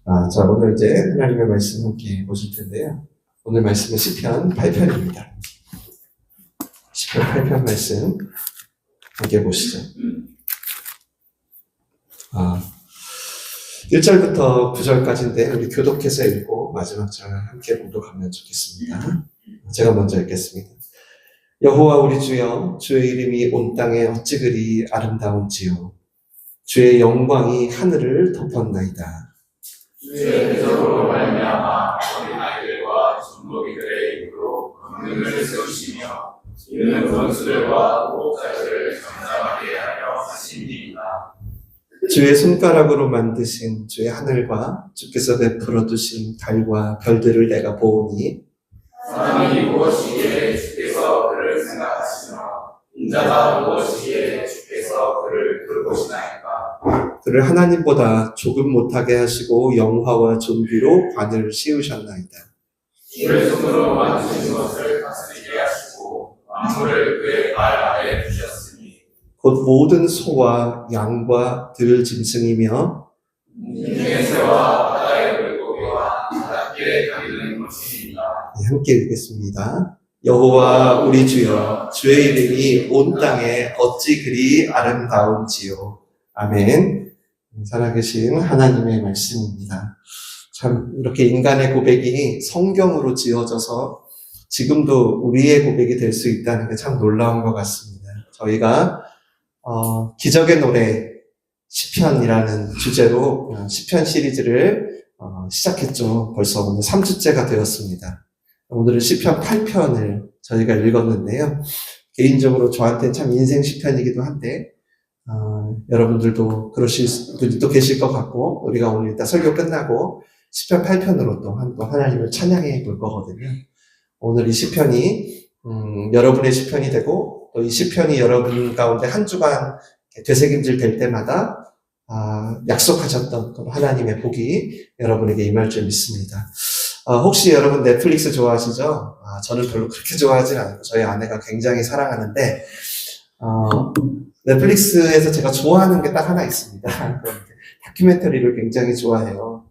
자, 오늘 이제 하나님의 말씀 함께 보실 텐데요. 오늘 말씀은 시편 8편입니다. 시편 8편 말씀 함께 보시죠. 1절부터 9절까지인데 우리 교독해서 읽고 마지막 절 함께 봉독하면 좋겠습니다. 제가 먼저 읽겠습니다. 여호와 우리 주여, 주의 이름이 온 땅에 어찌 그리 아름다운지요. 주의 영광이 하늘을 덮었나이다. 주의 대적으로 말미암아 어린아이들과 중노비들의 입으로 권능을 세우시며 이는 원수들과 모독자들을 정잠하게 하려 하심이니이다. 주의 손가락으로 만드신 주의 하늘과 주께서 베풀어 두신 달과 별들을 내가 보오니 사람이 무엇이기에 주께서 그를 생각하시며 인자가 무엇이기에 주께서 그를 돌보시나이까. 그를 하나님보다 조금 못하게 하시고 영화와 존귀로 관을 씌우셨나이다. 주의 손으로 만드신 것을 다스리게 하시고 만물을 그의 발 아래 두셨으니 곧 모든 소와 양과 들 짐승이며 인중의 새와 바다의 물고기와 바닷길에 다니는 것입니다. 함께 읽겠습니다. 여호와 우리 주여, 주의 이름이 온 땅에 어찌 그리 아름다운지요. 아멘. 살아계신 하나님의 말씀입니다. 참 이렇게 인간의 고백이 성경으로 지어져서 지금도 우리의 고백이 될 수 있다는 게 참 놀라운 것 같습니다. 저희가 기적의 노래 시편이라는 주제로 시편 시리즈를 시작했죠. 벌써 오늘 3주째가 되었습니다. 오늘은 시편 8편을 저희가 읽었는데요. 개인적으로 저한테는 참 인생 시편이기도 한데 여러분들도 그러실 분들도 계실 것 같고, 우리가 오늘 일단 설교 끝나고 시편 8편으로 또 한번 하나님을 찬양해 볼 거거든요. 오늘 이 시편이 여러분의 시편이 되고, 또 이 시편이 여러분 가운데 한 주간 되새김질 될 때마다 약속하셨던 하나님의 복이 여러분에게 임할 줄 믿습니다. 혹시 여러분 넷플릭스 좋아하시죠? 저는 별로 그렇게 좋아하진 않고 저희 아내가 굉장히 사랑하는데 넷플릭스에서 제가 좋아하는 게 딱 하나 있습니다. 다큐멘터리를 굉장히 좋아해요.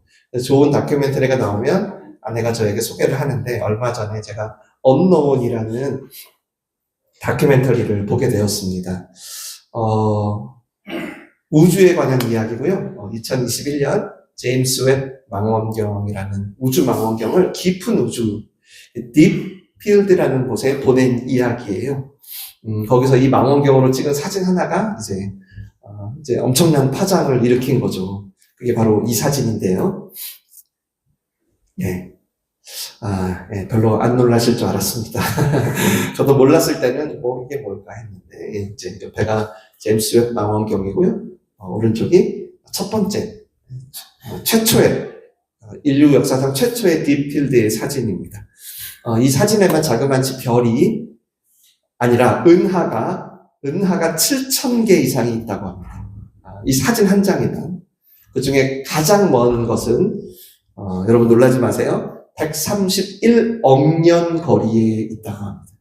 좋은 다큐멘터리가 나오면 아내가 저에게 소개를 하는데, 얼마 전에 제가 언노운이라는 다큐멘터리를 보게 되었습니다. 우주에 관한 이야기고요. 2021년 제임스 웹 망원경이라는 우주 망원경을 깊은 우주, 딥필드라는 곳에 보낸 이야기예요. 거기서 이 망원경으로 찍은 사진 하나가 이제 엄청난 파장을 일으킨 거죠. 그게 바로 이 사진인데요. 예. 별로 안 놀라실 줄 알았습니다. 저도 몰랐을 때는 이게 뭘까 했는데, 이제 옆에가 제임스 웹 망원경이고요. 오른쪽이 첫 번째, 최초의, 인류 역사상 최초의 딥필드의 사진입니다. 이 사진에만 자그마치 별이 아니라 은하가 7,000개 이상이 있다고 합니다. 이 사진 한 장이면 그 중에 가장 먼 것은 여러분 놀라지 마세요. 131억 년 거리에 있다고 합니다.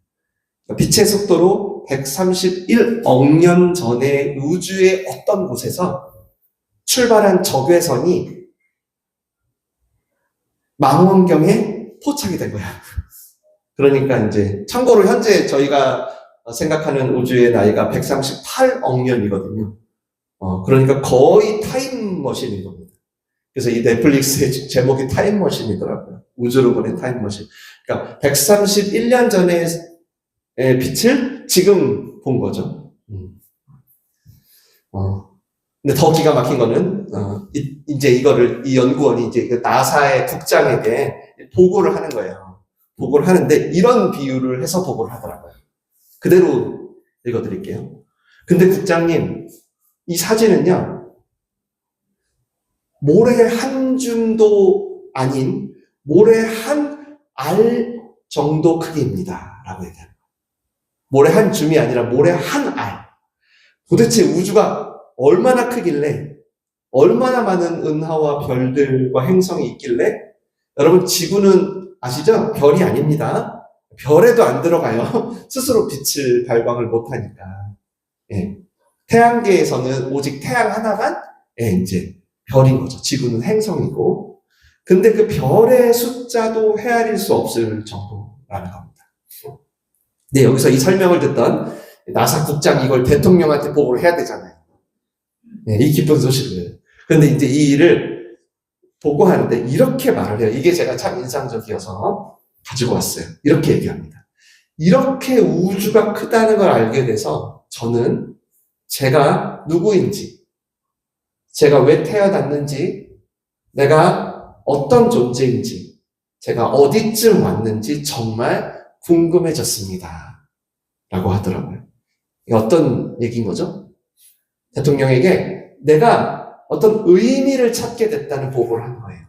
빛의 속도로 131억 년 전에 우주의 어떤 곳에서 출발한 적외선이 망원경에 포착이 된 거야. 그러니까 이제 참고로 현재 저희가 생각하는 우주의 나이가 138억 년이거든요. 그러니까 거의 타임머신인 겁니다. 그래서 이 넷플릭스의 제목이 타임머신이더라고요. 우주로 보낸 타임머신. 그러니까 131년 전의 빛을 지금 본 거죠. 근데 더 기가 막힌 거는 이제 이 연구원이 이제 나사의 국장에게 보고를 하는 거예요. 보고를 하는데 이런 비유를 해서 보고를 하더라고요. 그대로 읽어드릴게요. 근데 국장님, 이 사진은요, 모래 한 줌도 아닌 모래 한 알 정도 크기입니다. 라고 얘기합니다. 모래 한 줌이 아니라 모래 한 알. 도대체 우주가 얼마나 크길래, 얼마나 많은 은하와 별들과 행성이 있길래, 여러분 지구는 아시죠? 별이 아닙니다. 별에도 안 들어가요. 스스로 빛을 발광을 못하니까. 예. 태양계에서는 오직 태양 하나만 이제 별인 거죠. 지구는 행성이고. 근데 그 별의 숫자도 헤아릴 수 없을 정도라는 겁니다. 네, 여기서 이 설명을 듣던 나사 국장이 이걸 대통령한테 보고를 해야 되잖아요. 네, 이 기쁜 소식을. 근데 이제 이 일을 보고하는데 이렇게 말을 해요. 이게 제가 참 인상적이어서 가지고 왔어요. 이렇게 얘기합니다. 이렇게 우주가 크다는 걸 알게 돼서 저는 제가 누구인지, 제가 왜 태어났는지, 내가 어떤 존재인지, 제가 어디쯤 왔는지 정말 궁금해졌습니다. 라고 하더라고요. 이게 어떤 얘기인 거죠? 대통령에게 내가 어떤 의미를 찾게 됐다는 보고를 한 거예요.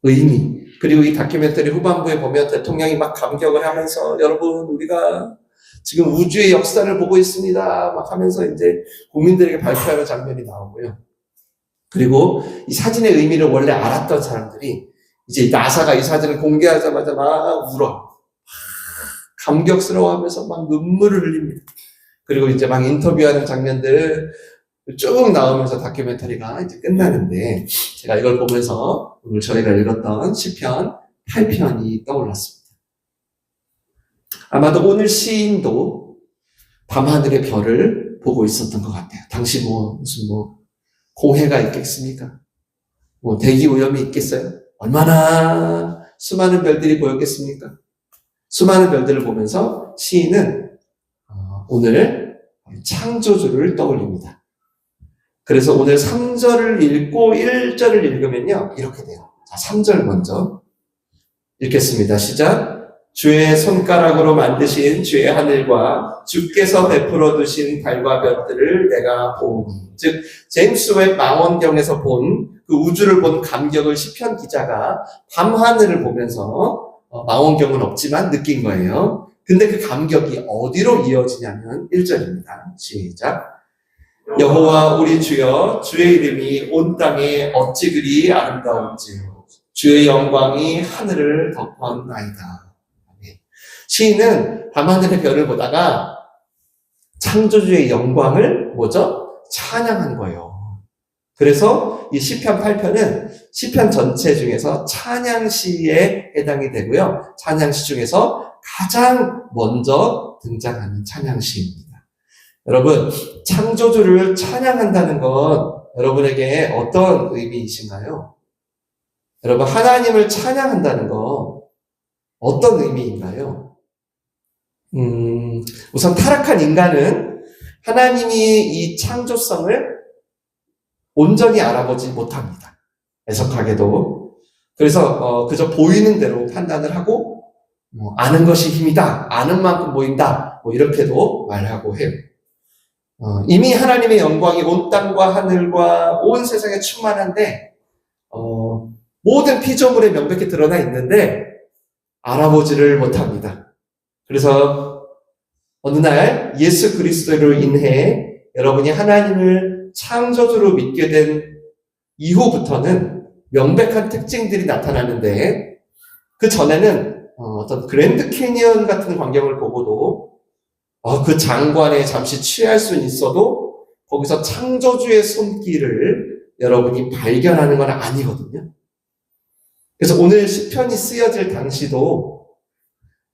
의미. 그리고 이 다큐멘터리 후반부에 보면 대통령이 막 감격을 하면서 여러분 우리가 지금 우주의 역사를 보고 있습니다. 막 하면서 이제 국민들에게 발표하는 장면이 나오고요. 그리고 이 사진의 의미를 원래 알았던 사람들이 이제 나사가 이 사진을 공개하자마자 막 울어. 감격스러워하면서 막 눈물을 흘립니다. 그리고 이제 막 인터뷰하는 장면들 쭉 나오면서 다큐멘터리가 이제 끝나는데 제가 이걸 보면서 오늘 저희가 읽었던 시편 8편이 떠올랐습니다. 아마도 오늘 시인도 밤하늘의 별을 보고 있었던 것 같아요. 당시 무슨 공해가 있겠습니까? 대기 오염이 있겠어요? 얼마나 수많은 별들이 보였겠습니까? 수많은 별들을 보면서 시인은 오늘 창조주를 떠올립니다. 그래서 오늘 3절을 읽고 1절을 읽으면요 이렇게 돼요. 자, 3절 먼저 읽겠습니다. 시작. 주의 손가락으로 만드신 주의 하늘과 주께서 베풀어 두신 달과 별들을 내가 보니. 즉 제임스 웹 망원경에서 본 그 우주를 본 감격을 시편 기자가 밤하늘을 보면서 망원경은 없지만 느낀 거예요. 근데 그 감격이 어디로 이어지냐면 1절입니다. 시작. 여호와 우리 주여 주의 이름이 온 땅에 어찌 그리 아름다운지요. 주의 영광이 하늘을 덮었나이다. 시인은 밤하늘의 별을 보다가 창조주의 영광을 찬양한 거예요. 그래서 이 시편 8편은 시편 전체 중에서 찬양시에 해당이 되고요. 찬양시 중에서 가장 먼저 등장하는 찬양시입니다. 여러분, 창조주를 찬양한다는 건 여러분에게 어떤 의미이신가요? 여러분, 하나님을 찬양한다는 건 어떤 의미인가요? 우선 타락한 인간은 하나님이 이 창조성을 온전히 알아보지 못합니다. 애석하게도. 그래서 그저 보이는 대로 판단을 하고 아는 것이 힘이다. 아는 만큼 보인다. 이렇게도 말하고 해요. 이미 하나님의 영광이 온 땅과 하늘과 온 세상에 충만한데 모든 피조물에 명백히 드러나 있는데 알아보지를 못합니다. 그래서 어느 날 예수 그리스도로 인해 여러분이 하나님을 창조주로 믿게 된 이후부터는 명백한 특징들이 나타나는데 그 전에는 어떤 그랜드 캐니언 같은 광경을 보고도 그 장관에 잠시 취할 수는 있어도 거기서 창조주의 손길을 여러분이 발견하는 건 아니거든요. 그래서 오늘 시편이 쓰여질 당시도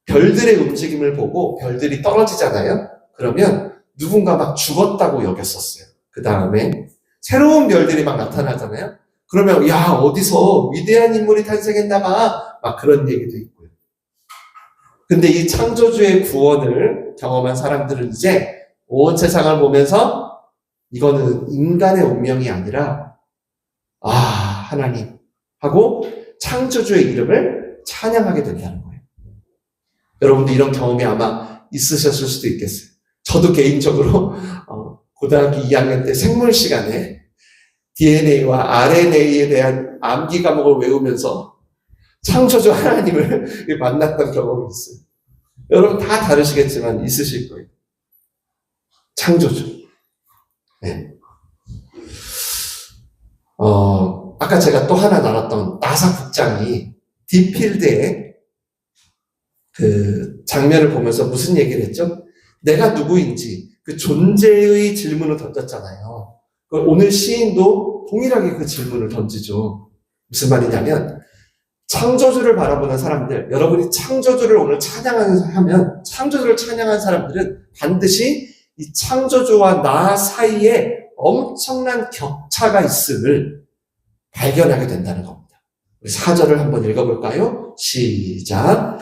별들의 움직임을 보고 별들이 떨어지잖아요. 그러면 누군가 막 죽었다고 여겼었어요. 그 다음에 새로운 별들이 막 나타나잖아요. 그러면 어디서 위대한 인물이 탄생했나봐 막 그런 얘기도 있고요. 근데 이 창조주의 구원을 경험한 사람들은 이제 온 세상을 보면서 이거는 인간의 운명이 아니라 하나님 하고 창조주의 이름을 찬양하게 된다는 거예요. 여러분도 이런 경험이 아마 있으셨을 수도 있겠어요. 저도 개인적으로 고등학교 2학년 때 생물 시간에 DNA와 RNA에 대한 암기 과목을 외우면서 창조주 하나님을 만났던 경험이 있어요. 여러분 다 다르시겠지만 있으실 거예요. 창조주. 네. 아까 제가 또 하나 나눴던 나사 국장이 딥필드의 그 장면을 보면서 무슨 얘기를 했죠? 내가 누구인지 그 존재의 질문을 던졌잖아요. 오늘 시인도 동일하게 그 질문을 던지죠. 무슨 말이냐면 창조주를 바라보는 사람들, 여러분이 창조주를 오늘 찬양하면 창조주를 찬양한 사람들은 반드시 이 창조주와 나 사이에 엄청난 격차가 있음을 발견하게 된다는 겁니다. 우리 4절을 한번 읽어볼까요? 시작.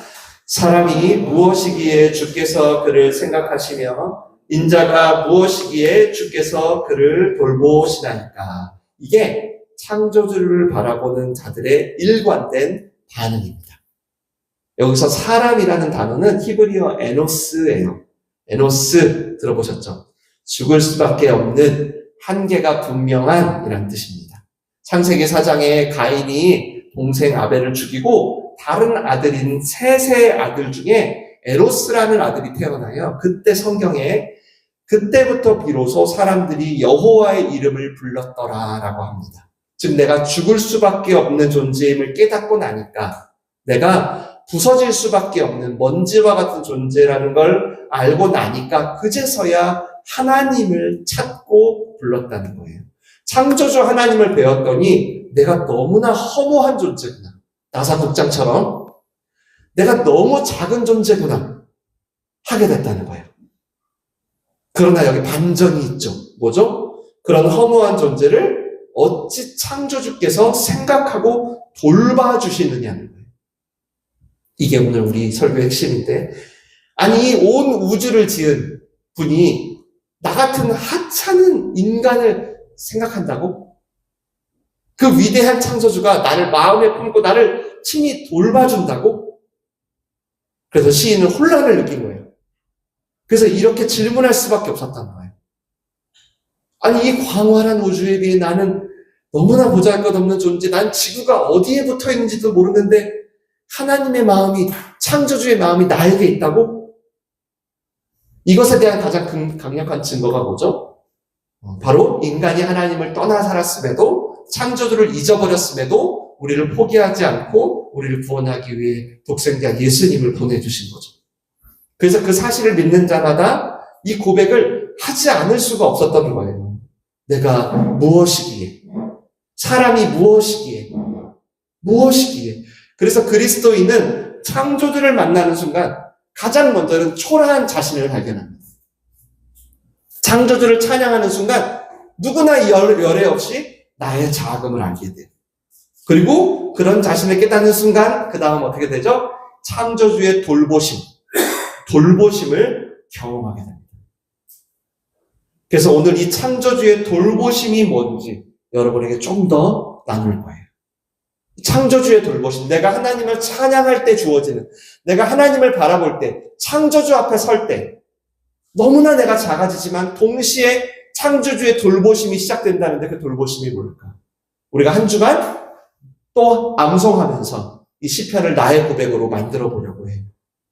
사람이 무엇이기에 주께서 그를 생각하시며 인자가 무엇이기에 주께서 그를 돌보시나이까. 이게 창조주를 바라보는 자들의 일관된 반응입니다. 여기서 사람이라는 단어는 히브리어 에노스예요. 에노스 들어보셨죠? 죽을 수밖에 없는 한계가 분명한 이란 뜻입니다. 창세기 4장에 가인이 동생 아벨을 죽이고 다른 아들인 셋의 아들 중에 에노스라는 아들이 태어나요. 그때 성경에 그때부터 비로소 사람들이 여호와의 이름을 불렀더라라고 합니다. 즉 내가 죽을 수밖에 없는 존재임을 깨닫고 나니까, 내가 부서질 수밖에 없는 먼지와 같은 존재라는 걸 알고 나니까 그제서야 하나님을 찾고 불렀다는 거예요. 창조주 하나님을 배웠더니 내가 너무나 허무한 존재구나. 나사 국장처럼 내가 너무 작은 존재구나 하게 됐다는 거예요. 그러나 여기 반전이 있죠. 뭐죠? 그런 허무한 존재를 어찌 창조주께서 생각하고 돌봐주시느냐는 거예요. 이게 오늘 우리 설교의 핵심인데, 아니 온 우주를 지은 분이 나 같은 하찮은 인간을 생각한다고? 그 위대한 창조주가 나를 마음에 품고 나를 친히 돌봐준다고? 그래서 시인은 혼란을 느낀 거예요. 그래서 이렇게 질문할 수밖에 없었다는 거예요. 아니 이 광활한 우주에 비해 나는 너무나 보잘것없는 존재, 난 지구가 어디에 붙어있는지도 모르는데 하나님의 마음이, 창조주의 마음이 나에게 있다고? 이것에 대한 가장 강력한 증거가 뭐죠? 바로 인간이 하나님을 떠나 살았음에도, 창조주를 잊어버렸음에도 우리를 포기하지 않고 우리를 구원하기 위해 독생자 예수님을 보내주신 거죠. 그래서 그 사실을 믿는 자마다 이 고백을 하지 않을 수가 없었던 거예요. 내가 무엇이기에, 사람이 무엇이기에. 그래서 그리스도인은 창조주를 만나는 순간 가장 먼저는 초라한 자신을 발견합니다. 창조주를 찬양하는 순간 누구나 열애 없이 나의 자아금을 알게 돼요. 그리고 그런 자신을 깨닫는 순간 그 다음 어떻게 되죠? 창조주의 돌보심을 경험하게 됩니다. 그래서 오늘 이 창조주의 돌보심이 뭔지 여러분에게 좀 더 나눌 거예요. 창조주의 돌보심, 내가 하나님을 찬양할 때 주어지는, 내가 하나님을 바라볼 때, 창조주 앞에 설 때 너무나 내가 작아지지만 동시에 창조주의 돌보심이 시작된다는데 그 돌보심이 뭘까? 우리가 한 주간 또 암송하면서 이 시편을 나의 고백으로 만들어 보려고 해요.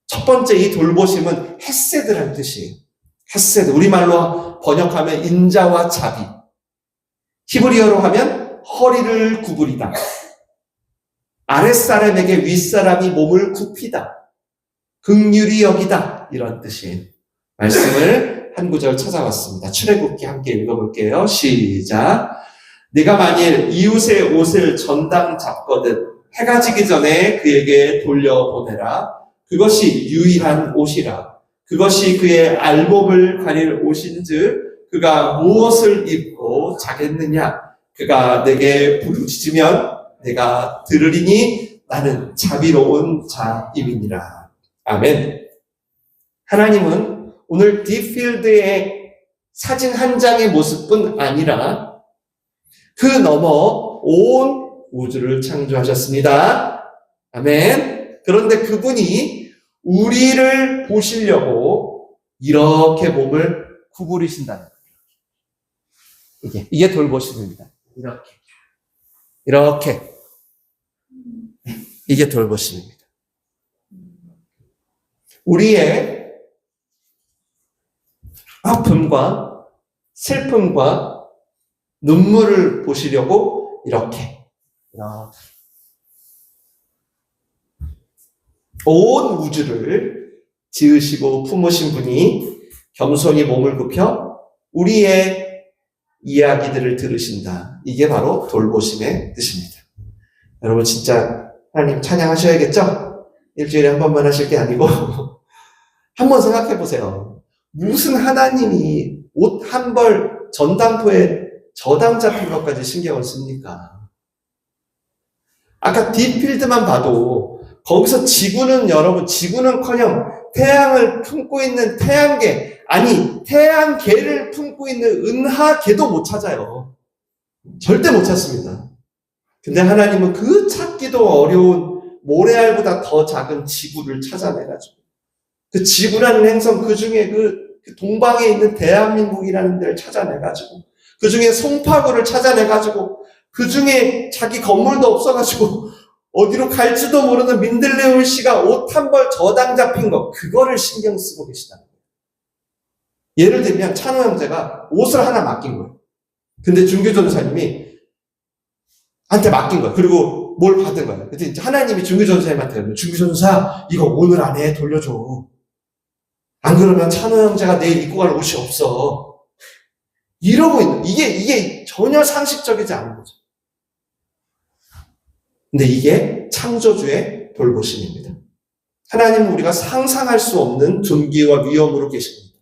첫 번째 이 돌보심은 헤세드라는 뜻이에요. 헤세드, 우리말로 번역하면 인자와 자비, 히브리어로 하면 허리를 구부리다, 아랫사람에게 윗사람이 몸을 굽히다, 긍휼히 여기다, 이런 뜻이에요. 말씀을 한 구절 찾아왔습니다. 출애굽기 함께 읽어볼게요. 시작. 네가 만일 이웃의 옷을 전당 잡거든 해가 지기 전에 그에게 돌려보내라. 그것이 유일한 옷이라. 그것이 그의 알몸을 가릴 옷인즉 그가 무엇을 입고 자겠느냐. 그가 내게 부르짖으면 내가 들으리니 나는 자비로운 자임이니라. 아멘. 하나님은 오늘 딥필드의 사진 한 장의 모습뿐 아니라 그 너머 온 우주를 창조하셨습니다. 아멘. 그런데 그분이 우리를 보시려고 이렇게 몸을 구부리신다는 거예요. 이게 돌보심입니다. 이렇게. 이게 돌보심입니다. 우리의 아픔과 슬픔과 눈물을 보시려고 이렇게 온 우주를 지으시고 품으신 분이 겸손히 몸을 굽혀 우리의 이야기들을 들으신다. 이게 바로 돌보심의 뜻입니다. 여러분 진짜 하나님 찬양하셔야겠죠? 일주일에 한 번만 하실 게 아니고 한번 생각해 보세요. 무슨 하나님이 옷 한 벌 전당포에 저당 잡힌 것까지 신경을 씁니까? 아까 딥필드만 봐도 거기서 여러분 지구는커녕 태양을 품고 있는 태양계, 아니 태양계를 품고 있는 은하계도 못 찾아요. 절대 못 찾습니다. 근데 하나님은 그 찾기도 어려운 모래알보다 더 작은 지구를 찾아내가지고 그 지구라는 행성, 그 중에 그 동방에 있는 대한민국이라는 데를 찾아내가지고 그 중에 송파구를 찾아내가지고 그 중에 자기 건물도 없어가지고 어디로 갈지도 모르는 민들레울 씨가 옷 한 벌 저당 잡힌 거, 그거를 신경 쓰고 계시다는 거예요. 예를 들면 찬호 형제가 옷을 하나 맡긴 거예요. 근데 준규 전도사님이 한테 맡긴 거예요. 그리고 뭘 받은 거예요. 그때 이제 하나님이 준규 전도사님한테 준규 전도사 이거 오늘 안에 돌려줘. 안 그러면 찬호 형제가 내일 입고 갈 옷이 없어. 이러고 있는, 이게 전혀 상식적이지 않은 거죠. 근데 이게 창조주의 돌보심입니다. 하나님은 우리가 상상할 수 없는 존귀와 위엄으로 계십니다.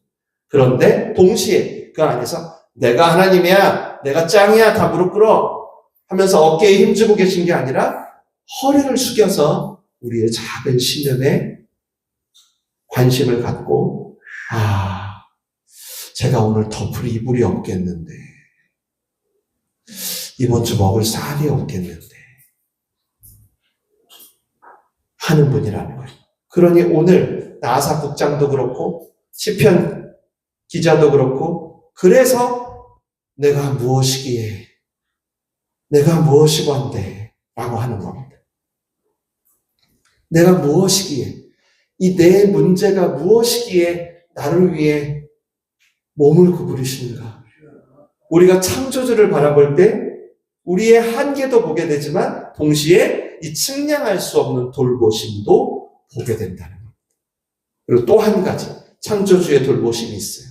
그런데 동시에 그 안에서 내가 하나님이야, 내가 짱이야, 다 무릎 꿇어 하면서 어깨에 힘주고 계신 게 아니라 허리를 숙여서 우리의 작은 신념에 관심을 갖고, 제가 오늘 덮을 이불이 없겠는데, 이번 주 먹을 쌀이 없겠는데 하는 분이라는 거예요. 그러니 오늘 나사 국장도 그렇고 시편 기자도 그렇고, 그래서 내가 무엇이기에, 내가 무엇이고 한데 라고 하는 겁니다. 내가 무엇이기에, 이 내 문제가 무엇이기에 나를 위해 몸을 구부리시는가. 우리가 창조주를 바라볼 때 우리의 한계도 보게 되지만 동시에 이 측량할 수 없는 돌보심도 보게 된다는 겁니다. 그리고 또 한 가지 창조주의 돌보심이 있어요.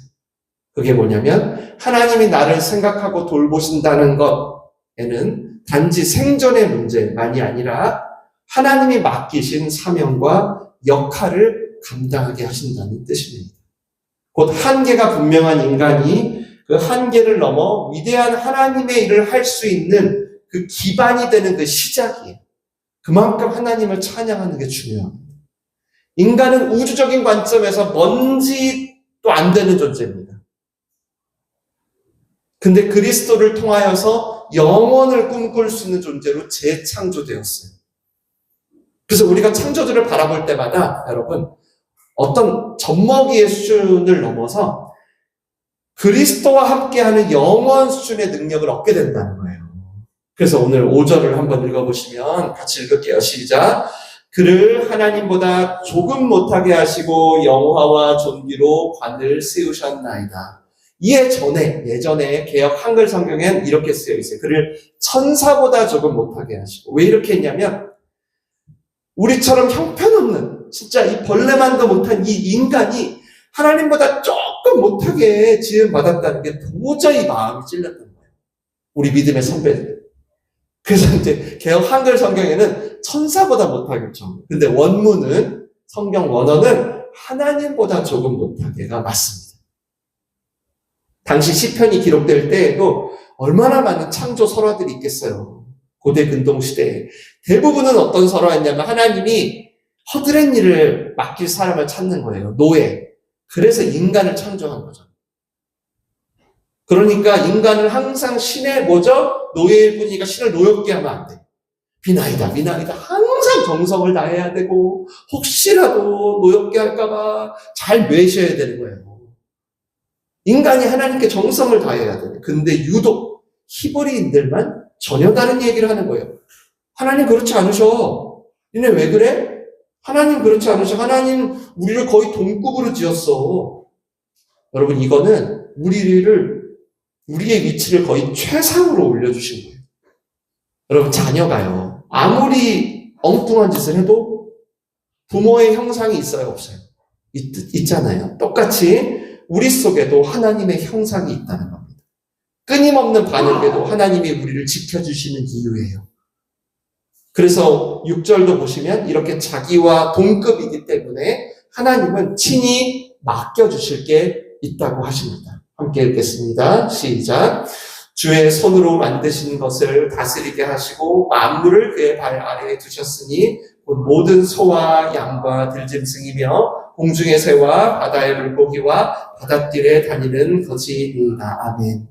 그게 뭐냐면 하나님이 나를 생각하고 돌보신다는 것에는 단지 생존의 문제만이 아니라 하나님이 맡기신 사명과 역할을 감당하게 하신다는 뜻입니다. 곧 한계가 분명한 인간이 그 한계를 넘어 위대한 하나님의 일을 할 수 있는 그 기반이 되는 그 시작이에요. 그만큼 하나님을 찬양하는 게 중요합니다. 인간은 우주적인 관점에서 먼지도 안 되는 존재입니다. 근데 그리스도를 통하여서 영원을 꿈꿀 수 있는 존재로 재창조되었어요. 그래서 우리가 창조주를 바라볼 때마다 여러분 어떤 젖먹이의 수준을 넘어서 그리스도와 함께하는 영원 수준의 능력을 얻게 된다는 거예요. 그래서 오늘 5절을 한번 읽어보시면 같이 읽을게요. 시작. 그를 하나님보다 조금 못하게 하시고 영화와 존귀로 관을 세우셨나이다. 예전에 개역 한글 성경엔 이렇게 쓰여 있어요. 그를 천사보다 조금 못하게 하시고. 왜 이렇게 했냐면 우리처럼 형편없는 진짜 이 벌레만도 못한 이 인간이 하나님보다 조금 못하게 지음받았다는 게 도저히 마음이 찔렸던 거예요. 우리 믿음의 선배들. 그래서 이제 개역 한글 성경에는 천사보다 못하게 죠. 근데 원문은 성경 원어는 하나님보다 조금 못하게가 맞습니다. 당시 시편이 기록될 때에도 얼마나 많은 창조 설화들이 있겠어요. 고대 근동시대에. 대부분은 어떤 설화였냐면 하나님이 허드렛 일을 맡길 사람을 찾는 거예요. 노예. 그래서 인간을 창조한 거죠. 그러니까 인간은 항상 신의 노예일 뿐이니까 신을 노엽게 하면 안 돼. 비나이다. 항상 정성을 다해야 되고 혹시라도 노엽게 할까봐 잘 매셔야 되는 거예요. 인간이 하나님께 정성을 다해야 돼. 근데 유독 히브리인들만 전혀 다른 얘기를 하는 거예요. 하나님 그렇지 않으셔. 니네 왜 그래? 하나님 그렇지 않으셔. 하나님 우리를 거의 동급으로 지었어. 여러분 이거는 우리의 위치를 거의 최상으로 올려주신 거예요. 여러분 자녀가요. 아무리 엉뚱한 짓을 해도 부모의 형상이 있어요? 없어요? 있잖아요. 똑같이 우리 속에도 하나님의 형상이 있다는 겁니다. 끊임없는 반역에도 하나님이 우리를 지켜주시는 이유예요. 그래서 6절도 보시면 이렇게 자기와 동급이기 때문에 하나님은 친히 맡겨주실 게 있다고 하십니다. 함께 읽겠습니다. 시작. 주의 손으로 만드신 것을 다스리게 하시고 만물을 그의 발 아래에 두셨으니 모든 소와 양과 들짐승이며 공중의 새와 바다의 물고기와 바닷길에 다니는 거지니이다. 아멘.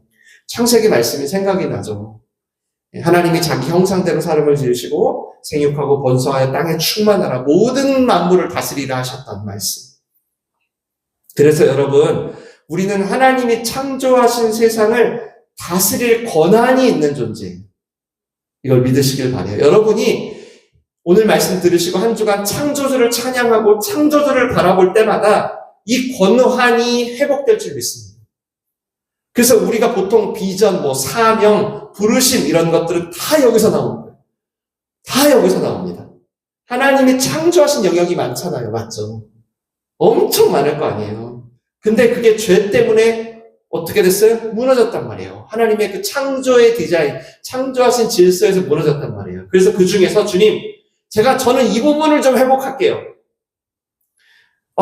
창세기 말씀이 생각이 나죠. 하나님이 자기 형상대로 사람을 지으시고 생육하고 번성하여 땅에 충만하라 모든 만물을 다스리라 하셨던 말씀. 그래서 여러분, 우리는 하나님이 창조하신 세상을 다스릴 권한이 있는 존재예요. 이걸 믿으시길 바라요. 여러분이 오늘 말씀 들으시고 한 주간 창조주를 찬양하고 창조주를 바라볼 때마다 이 권한이 회복될 줄 믿습니다. 그래서 우리가 보통 비전, 사명, 부르심 이런 것들은 다 여기서 나오는 거예요. 다 여기서 나옵니다. 하나님이 창조하신 영역이 많잖아요. 맞죠? 엄청 많을 거 아니에요. 근데 그게 죄 때문에 어떻게 됐어요? 무너졌단 말이에요. 하나님의 그 창조의 디자인, 창조하신 질서에서 무너졌단 말이에요. 그래서 그 중에서 주님, 저는 이 부분을 좀 회복할게요.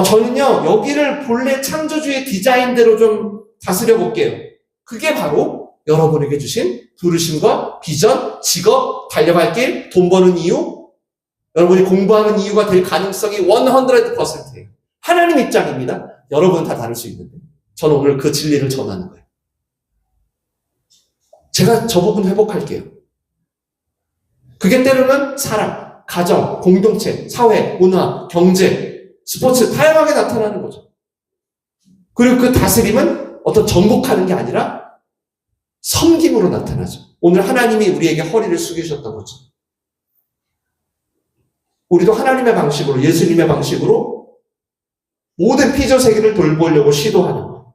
저는요, 여기를 본래 창조주의 디자인대로 좀 다스려 볼게요. 그게 바로 여러분에게 주신 부르심과 비전, 직업, 달려갈 길, 돈 버는 이유, 여러분이 공부하는 이유가 될 가능성이 100%예요. 하나님 입장입니다. 여러분은 다 다를 수 있는데 저는 오늘 그 진리를 전하는 거예요. 제가 저 부분 회복할게요. 그게 때로는 사람, 가정, 공동체, 사회, 문화, 경제, 스포츠 다양하게 나타나는 거죠. 그리고 그 다스림은 어떤 정복하는 게 아니라 섬김으로 나타나죠. 오늘 하나님이 우리에게 허리를 숙이셨던 거죠. 우리도 하나님의 방식으로, 예수님의 방식으로 모든 피조 세계를 돌보려고 시도하는 것.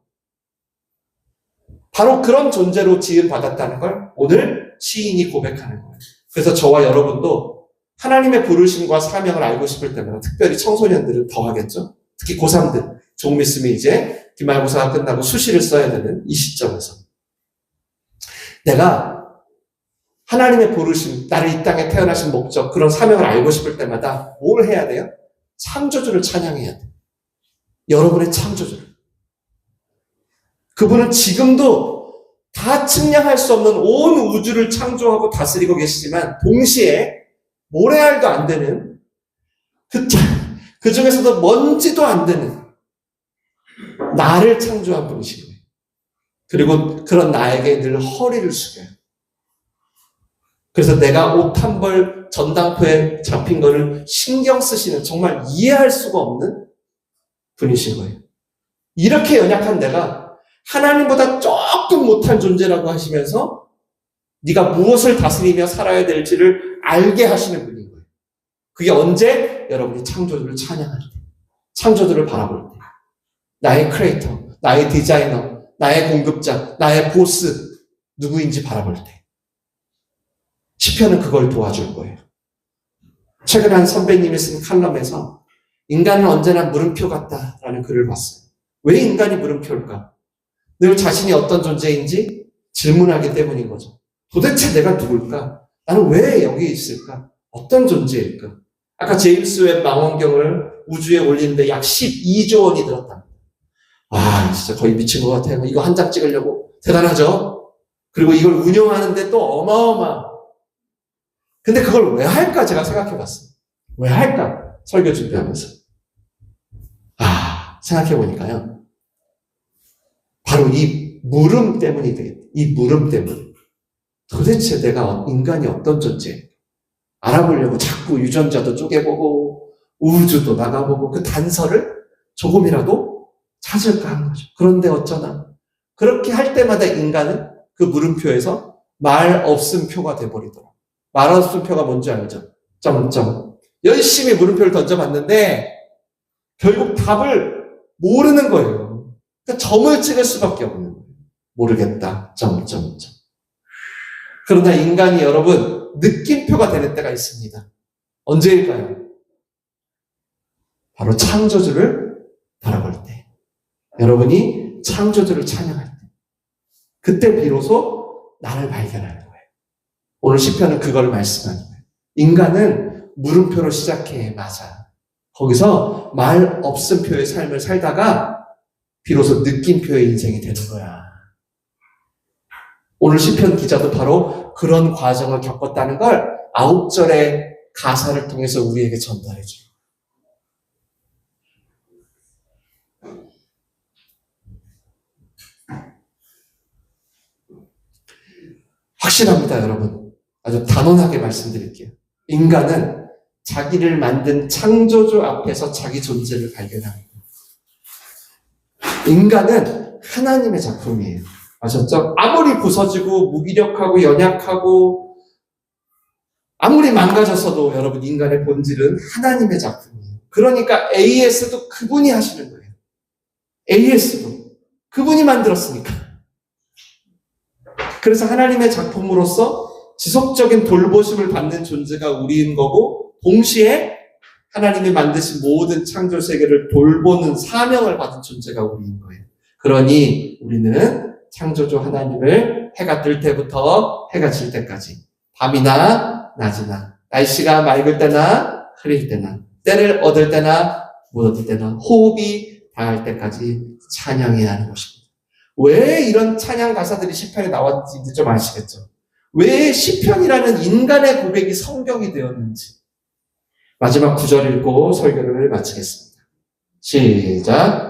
바로 그런 존재로 지음받았다는 걸 오늘 시인이 고백하는 거예요. 그래서 저와 여러분도 하나님의 부르심과 사명을 알고 싶을 때마다 특별히 청소년들은 더 하겠죠. 특히 고3들, 좀 있으면 이제 기말고사가 끝나고 수시를 써야 되는 이 시점에서 내가 하나님의 부르심, 나를 이 땅에 태어나신 목적, 그런 사명을 알고 싶을 때마다 뭘 해야 돼요? 창조주를 찬양해야 돼요. 여러분의 창조주를. 그분은 지금도 다 측량할 수 없는 온 우주를 창조하고 다스리고 계시지만 동시에 모래알도 안 되는 그 중에서도 먼지도 안 되는 나를 창조한 분이신 거예요. 그리고 그런 나에게 늘 허리를 숙여요. 그래서 내가 옷 한 벌 전당포에 잡힌 거를 신경 쓰시는 정말 이해할 수가 없는 분이신 거예요. 이렇게 연약한 내가 하나님보다 조금 못한 존재라고 하시면서 네가 무엇을 다스리며 살아야 될지를 알게 하시는 분인 거예요. 그게 언제? 여러분이 창조주를 찬양할 때, 창조주를 바라볼 때, 나의 크리에이터, 나의 디자이너, 나의 공급자, 나의 보스 누구인지 바라볼 때 시편은 그걸 도와줄 거예요. 최근에 한 선배님이 쓴 칼럼에서 인간은 언제나 물음표 같다라는 글을 봤어요. 왜 인간이 물음표일까? 늘 자신이 어떤 존재인지 질문하기 때문인 거죠. 도대체 내가 누굴까? 나는 왜 여기 있을까? 어떤 존재일까? 아까 제임스 웹 망원경을 우주에 올리는데 약 12조 원이 들었다. 아, 진짜 거의 미친 것 같아요. 이거 한 장 찍으려고. 대단하죠? 그리고 이걸 운영하는데 또 어마어마. 근데 그걸 왜 할까? 제가 생각해 봤어요. 왜 할까? 설교 준비하면서. 생각해 보니까요. 바로 이 물음 때문이 되겠다. 이 물음 때문. 도대체 내가 인간이 어떤 존재일까? 알아보려고 자꾸 유전자도 쪼개보고 우주도 나가보고 그 단서를 조금이라도 찾을까 하는 거죠. 그런데 어쩌나 그렇게 할 때마다 인간은 그 물음표에서 말 없음 표가 돼버리더라고요. 말 없음 표가 뭔지 알죠? 점점. 열심히 물음표를 던져봤는데 결국 답을 모르는 거예요. 그러니까 점을 찍을 수밖에 없는 거예요. 모르겠다. 점점점. 그러나 인간이 여러분 느낌표가 되는 때가 있습니다. 언제일까요? 바로 창조주를 바라볼 때. 여러분이 창조주를 찬양할 때. 그때 비로소 나를 발견하는 거예요. 오늘 시편은 그걸 말씀하는 거예요. 인간은 물음표로 시작해. 맞아. 거기서 말 없음표의 삶을 살다가 비로소 느낌표의 인생이 되는 거야. 오늘 시편 기자도 바로 그런 과정을 겪었다는 걸 9절의 가사를 통해서 우리에게 전달해 줘요. 확실합니다, 여러분. 아주 단언하게 말씀드릴게요. 인간은 자기를 만든 창조주 앞에서 자기 존재를 발견합니다. 인간은 하나님의 작품이에요. 아셨죠? 아무리 부서지고 무기력하고 연약하고 아무리 망가졌어도 여러분 인간의 본질은 하나님의 작품이에요. 그러니까 AS도 그분이 하시는 거예요. AS도 그분이 만들었으니까. 그래서 하나님의 작품으로서 지속적인 돌보심을 받는 존재가 우리인 거고 동시에 하나님이 만드신 모든 창조 세계를 돌보는 사명을 받은 존재가 우리인 거예요. 그러니 우리는 창조주 하나님을 해가 뜰 때부터 해가 질 때까지 밤이나 낮이나 날씨가 맑을 때나 흐릴 때나 때를 얻을 때나 못 얻을 때나 호흡이 닿을 때까지 찬양해야 하는 것입니다. 왜 이런 찬양 가사들이 시편에 나왔는지 이제 좀 아시겠죠? 왜 시편이라는 인간의 고백이 성경이 되었는지 마지막 9절 읽고 설교를 마치겠습니다. 시작.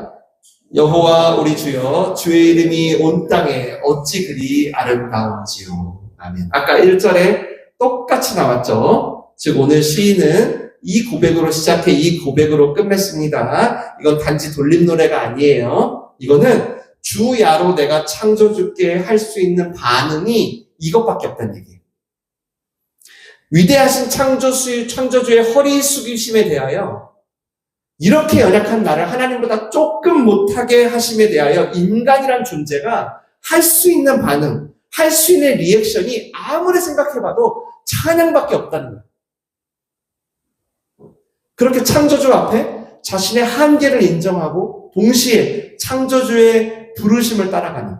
여호와 우리 주여 주의 이름이 온 땅에 어찌 그리 아름다운지요. 아멘. 아까 1절에 똑같이 나왔죠. 즉 오늘 시인은 이 고백으로 시작해 이 고백으로 끝맺습니다. 이건 단지 돌림 노래가 아니에요. 이거는 주야로 내가 창조주께 할 수 있는 반응이 이것밖에 없다는 얘기예요. 위대하신 창조주의 허리 숙이심에 대하여 이렇게 연약한 나를 하나님보다 조금 못하게 하심에 대하여 인간이란 존재가 할 수 있는 반응, 할 수 있는 리액션이 아무리 생각해봐도 찬양밖에 없다는 거예요. 그렇게 창조주 앞에 자신의 한계를 인정하고 동시에 창조주의 부르심을 따라가는,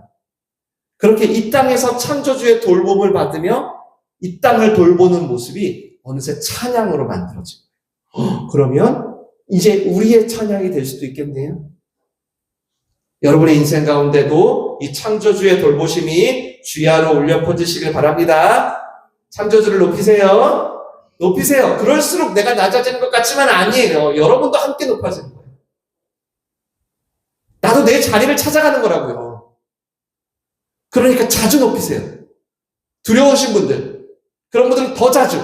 그렇게 이 땅에서 창조주의 돌봄을 받으며 이 땅을 돌보는 모습이 어느새 찬양으로 만들어지고, 그러면 이제 우리의 찬양이 될 수도 있겠네요. 여러분의 인생 가운데도 이 창조주의 돌보심이 주야로 울려 퍼지시길 바랍니다. 창조주를 높이세요. 높이세요. 그럴수록 내가 낮아지는 것 같지만 아니에요. 여러분도 함께 높아지는 거예요. 나도 내 자리를 찾아가는 거라고요. 그러니까 자주 높이세요. 두려우신 분들, 그런 분들은 더 자주.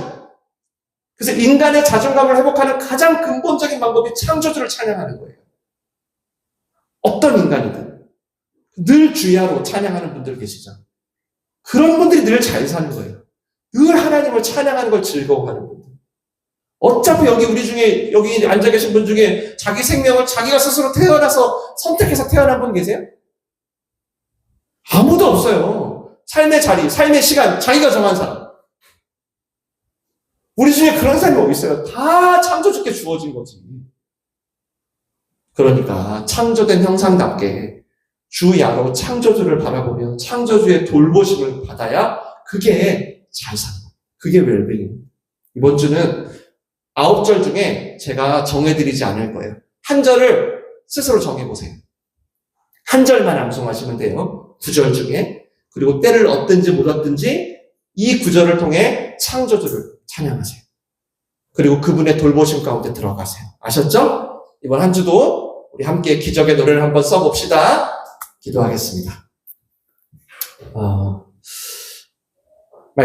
그래서 인간의 자존감을 회복하는 가장 근본적인 방법이 창조주를 찬양하는 거예요. 어떤 인간이든 늘 주야로 찬양하는 분들 계시죠. 그런 분들이 늘 잘 사는 거예요. 늘 하나님을 찬양하는 걸 즐거워하는 분들. 어차피 우리 중에 여기 앉아 계신 분 중에 자기 생명을 자기가 스스로 태어나서 선택해서 태어난 분 계세요? 아무도 없어요. 삶의 자리, 삶의 시간, 자기가 정한 사람. 우리 중에 그런 사람이 어디 있어요? 다 창조주께 주어진 거지. 그러니까 창조된 형상답게 주야로 창조주를 바라보며 창조주의 돌보심을 받아야 그게 잘 사는 거예요. 그게 웰빙입니다. 이번 주는 9절 중에 제가 정해드리지 않을 거예요. 한 절을 스스로 정해보세요. 한 절만 암송하시면 돼요. 9절 중에. 그리고 때를 얻든지 못 얻든지 이 9절을 통해 창조주를 찬양하세요. 그리고 그분의 돌보심 가운데 들어가세요. 아셨죠? 이번 한 주도 우리 함께 기적의 노래를 한번 써봅시다. 기도하겠습니다.